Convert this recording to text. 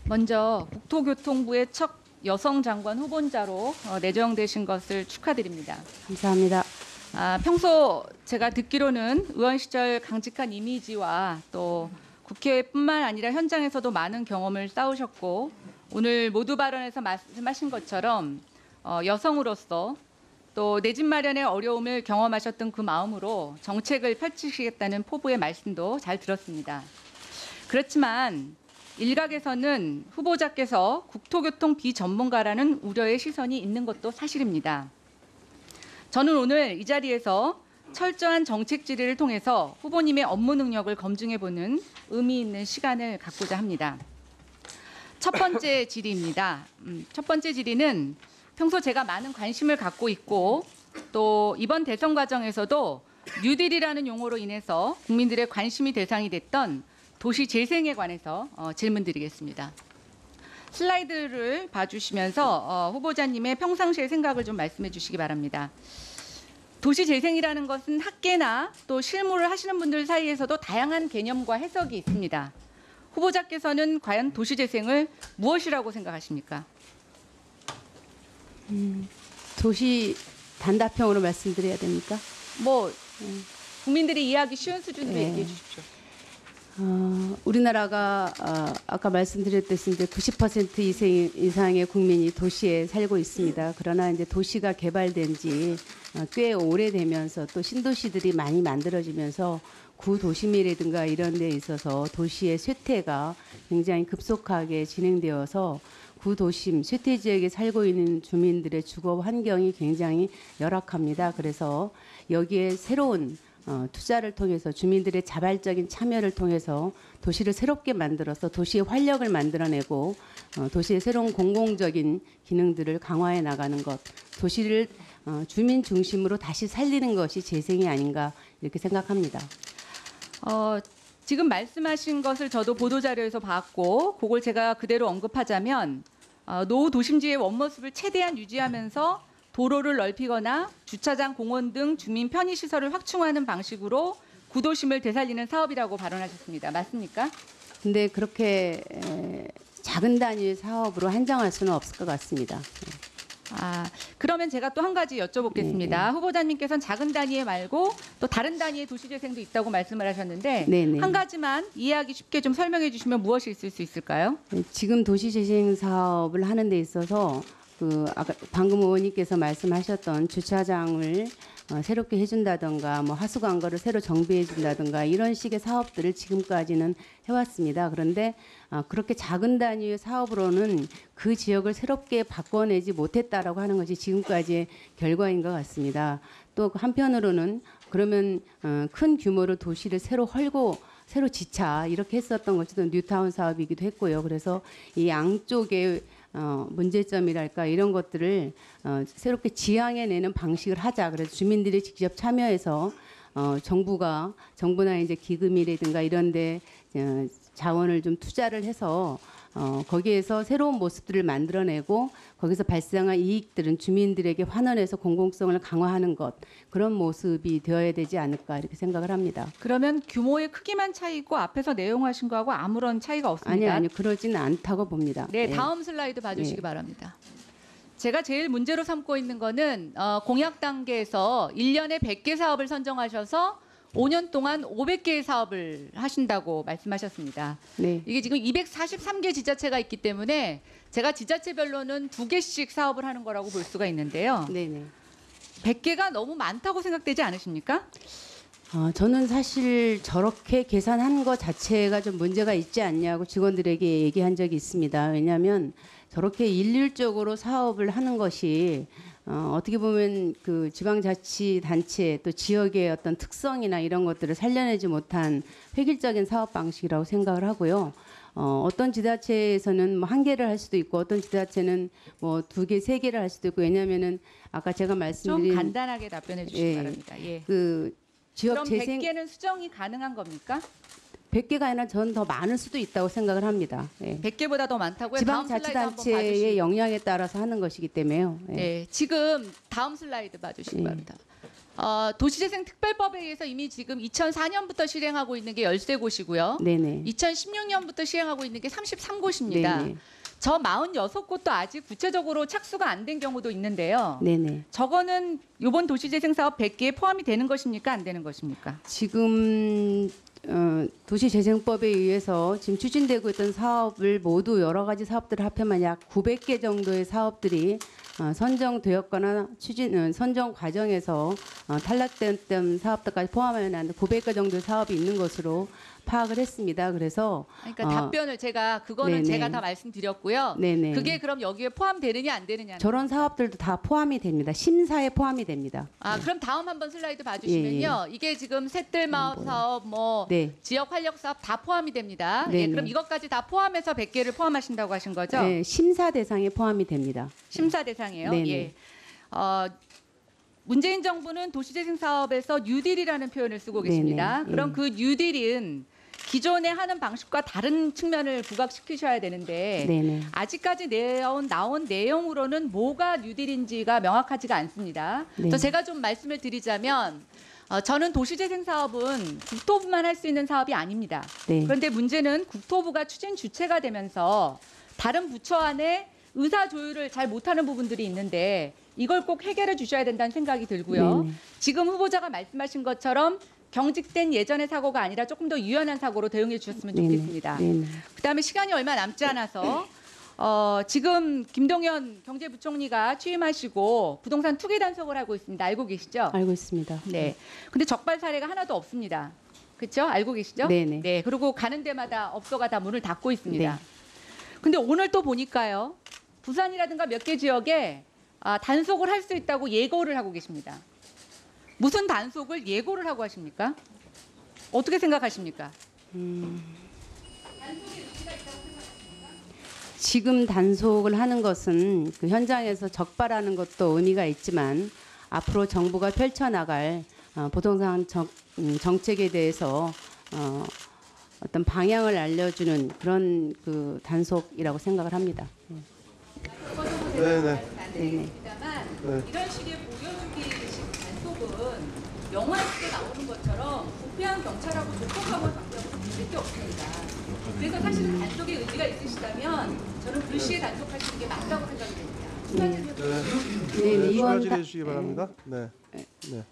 먼저 국토교통부의 첫 여성 장관 후보자로 내정되신 것을 축하드립니다. 감사합니다. 평소 제가 듣기로는 의원 시절 강직한 이미지와 또 국회뿐만 아니라 현장에서도 많은 경험을 쌓으셨고 오늘 모두 발언에서 말씀하신 것처럼 여성으로서 또 내 집 마련의 어려움을 경험하셨던 그 마음으로 정책을 펼치시겠다는 포부의 말씀도 잘 들었습니다. 그렇지만 일각에서는 후보자께서 국토교통 비전문가라는 우려의 시선이 있는 것도 사실입니다. 저는 오늘 이 자리에서 철저한 정책 질의를 통해서 후보님의 업무 능력을 검증해보는 의미 있는 시간을 갖고자 합니다. 첫 번째 질의입니다. 첫 번째 질의는 평소 제가 많은 관심을 갖고 있고 또 이번 대선 과정에서도 뉴딜이라는 용어로 인해서 국민들의 관심이 대상이 됐던 도시 재생에 관해서 질문드리겠습니다. 슬라이드를 봐주시면서 후보자님의 평상시의 생각을 좀 말씀해 주시기 바랍니다. 도시 재생이라는 것은 학계나 또 실무를 하시는 분들 사이에서도 다양한 개념과 해석이 있습니다. 후보자께서는 과연 도시 재생을 무엇이라고 생각하십니까? 도시 단답형으로 말씀드려야 됩니까? 국민들이 이해하기 쉬운 수준으로 네. 얘기해 주십시오. 우리나라가 아까 말씀드렸듯이 이제 90% 이상의 국민이 도시에 살고 있습니다. 그러나 이제 도시가 개발된 지 꽤 오래되면서 또 신도시들이 많이 만들어지면서 구도심이라든가 이런 데 있어서 도시의 쇠퇴가 굉장히 급속하게 진행되어서 구도심, 쇠퇴 지역에 살고 있는 주민들의 주거 환경이 굉장히 열악합니다. 그래서 여기에 새로운 투자를 통해서 주민들의 자발적인 참여를 통해서 도시를 새롭게 만들어서 도시의 활력을 만들어내고 도시의 새로운 공공적인 기능들을 강화해 나가는 것, 도시를 주민 중심으로 다시 살리는 것이 재생이 아닌가 이렇게 생각합니다. 지금 말씀하신 것을 저도 보도자료에서 봤고 그걸 제가 그대로 언급하자면 노후 도심지의 원모습을 최대한 유지하면서 도로를 넓히거나 주차장, 공원 등 주민 편의시설을 확충하는 방식으로 구도심을 되살리는 사업이라고 발언하셨습니다. 맞습니까? 근데 그렇게 작은 단위의 사업으로 한정할 수는 없을 것 같습니다. 그러면 제가 또 한 가지 여쭤보겠습니다. 네. 후보자님께서는 작은 단위의 말고 또 다른 단위의 도시재생도 있다고 말씀을 하셨는데 네. 한 가지만 이해하기 쉽게 좀 설명해 주시면 무엇이 있을 수 있을까요? 지금 도시재생 사업을 하는 데 있어서 아까 방금 의원님께서 말씀하셨던 주차장을 새롭게 해준다든가 하수관거를 새로 정비해준다든가 이런 식의 사업들을 지금까지는 해왔습니다. 그런데 그렇게 작은 단위의 사업으로는 그 지역을 새롭게 바꿔내지 못했다라고 하는 것이 지금까지의 결과인 것 같습니다. 또 한편으로는 그러면 큰 규모로 도시를 새로 헐고 새로 지차 이렇게 했었던 것이 또 뉴타운 사업이기도 했고요. 그래서 이 양쪽의 문제점이랄까 이런 것들을 새롭게 지향해내는 방식을 하자. 그래서 주민들이 직접 참여해서 정부나 이제 기금이라든가 이런데 자원을 좀 투자를 해서 거기에서 새로운 모습들을 만들어내고 거기서 발생한 이익들은 주민들에게 환원해서 공공성을 강화하는 것 그런 모습이 되어야 되지 않을까 이렇게 생각을 합니다. 그러면 규모의 크기만 차이고 앞에서 내용하신 거하고 아무런 차이가 없습니다. 아니요. 그러지는 않다고 봅니다. 네, 다음 슬라이드 봐주시기 네. 바랍니다. 제가 제일 문제로 삼고 있는 거는 공약 단계에서 1년에 100개 사업을 선정하셔서 5년 동안 500개의 사업을 하신다고 말씀하셨습니다. 네. 이게 지금 243개 지자체가 있기 때문에 제가 지자체별로는 2개씩 사업을 하는 거라고 볼 수가 있는데요. 네네. 100개가 너무 많다고 생각되지 않으십니까? 저는 사실 저렇게 계산한 것 자체가 좀 문제가 있지 않냐고 직원들에게 얘기한 적이 있습니다. 왜냐하면 저렇게 일률적으로 사업을 하는 것이 어떻게 보면 그 지방자치단체 또 지역의 어떤 특성이나 이런 것들을 살려내지 못한 획일적인 사업 방식이라고 생각을 하고요. 어떤 지자체에서는 한 개를 할 수도 있고 어떤 지자체는 2개, 3개를 할 수도 있고 왜냐하면은 아까 제가 말씀드린 좀 간단하게 답변해 주시기 바랍니다. 예. 그 지역 그럼 재생 100개는 수정이 가능한 겁니까? 100개가 아니라 전 더 많을 수도 있다고 생각을 합니다. 예. 100개보다 더 많다고요? 다음 슬라이드 한번 지방자치단체의 봐주시기. 영향에 따라서 하는 것이기 때문에요. 예. 네, 지금 다음 슬라이드 봐주시기 예. 바랍니다. 도시재생특별법에 의해서 이미 지금 2004년부터 실행하고 있는 게 13곳이고요. 네네. 2016년부터 시행하고 있는 게 33곳입니다. 네네. 저 46곳도 아직 구체적으로 착수가 안 된 경우도 있는데요. 네네. 저거는 이번 도시재생사업 100개에 포함이 되는 것입니까? 안 되는 것입니까? 지금 도시재생법에 의해서 지금 추진되고 있던 사업을 모두 여러 가지 사업들을 합하면 약 900개 정도의 사업들이 선정되었거나 선정 과정에서 탈락됐던 사업들까지 포함하면 900개 정도의 사업이 있는 것으로 파악을 했습니다. 그래서 그러니까 답변을 그거는 네네. 제가 다 말씀드렸고요. 네네. 그게 그럼 여기에 포함되느냐 안 되느냐. 저런 사업들도 다 포함이 됩니다. 심사에 포함이 됩니다. 그럼 다음 한번 슬라이드 봐주시면요. 이게 지금 셋들마을 사업, 뭐 네. 지역 활력 사업 다 포함이 됩니다. 네네. 예, 그럼 이것까지 다 포함해서 100개를 포함하신다고 하신 거죠? 네, 심사 대상에 포함이 됩니다. 심사 대상이에요. 네네. 예. 문재인 정부는 도시재생 사업에서 뉴딜이라는 표현을 쓰고 계십니다. 네네. 그럼 예. 그 뉴딜은 기존에 하는 방식과 다른 측면을 부각시키셔야 되는데 네네. 아직까지 나온 내용으로는 뭐가 뉴딜인지가 명확하지가 않습니다. 네. 그래서 제가 좀 말씀을 드리자면 저는 도시재생 사업은 국토부만 할 수 있는 사업이 아닙니다. 네. 그런데 문제는 국토부가 추진 주체가 되면서 다른 부처 안에 의사 조율을 잘 못하는 부분들이 있는데 이걸 꼭 해결해 주셔야 된다는 생각이 들고요. 네네. 지금 후보자가 말씀하신 것처럼 경직된 예전의 사고가 아니라 조금 더 유연한 사고로 대응해 주셨으면 네네. 좋겠습니다. 네네. 그다음에 시간이 얼마 남지 않아서 지금 김동연 경제부총리가 취임하시고 부동산 투기 단속을 하고 있습니다. 알고 계시죠? 알고 있습니다. 네. 근데 적발 사례가 하나도 없습니다. 그렇죠? 알고 계시죠? 네네. 네. 그리고 가는 데마다 업소가 다 문을 닫고 있습니다. 네. 근데 오늘 또 보니까요. 부산이라든가 몇 개 지역에 단속을 할 수 있다고 예고를 하고 계십니다. 무슨 단속을 예고를 하고 하십니까? 어떻게 생각하십니까? 지금 단속을 하는 것은 그 현장에서 적발하는 것도 의미가 있지만 앞으로 정부가 펼쳐나갈 부동산 정책에 대해서 어떤 방향을 알려주는 그런 그 단속이라고 생각을 합니다. 네네. 네네. 네. 이런 식의 보여주기식 단속은 영화에서 나오는 것처럼 부패한 경찰하고 조폭하고 바뀌어서 게 없습니다. 그래서 사실은 단속에 의지가 있으시다면 저는 불시에 단속하시는 게 맞다고 생각이 됩니다. 네, 이번 추가질 해주시기 바랍니다. 네. 네.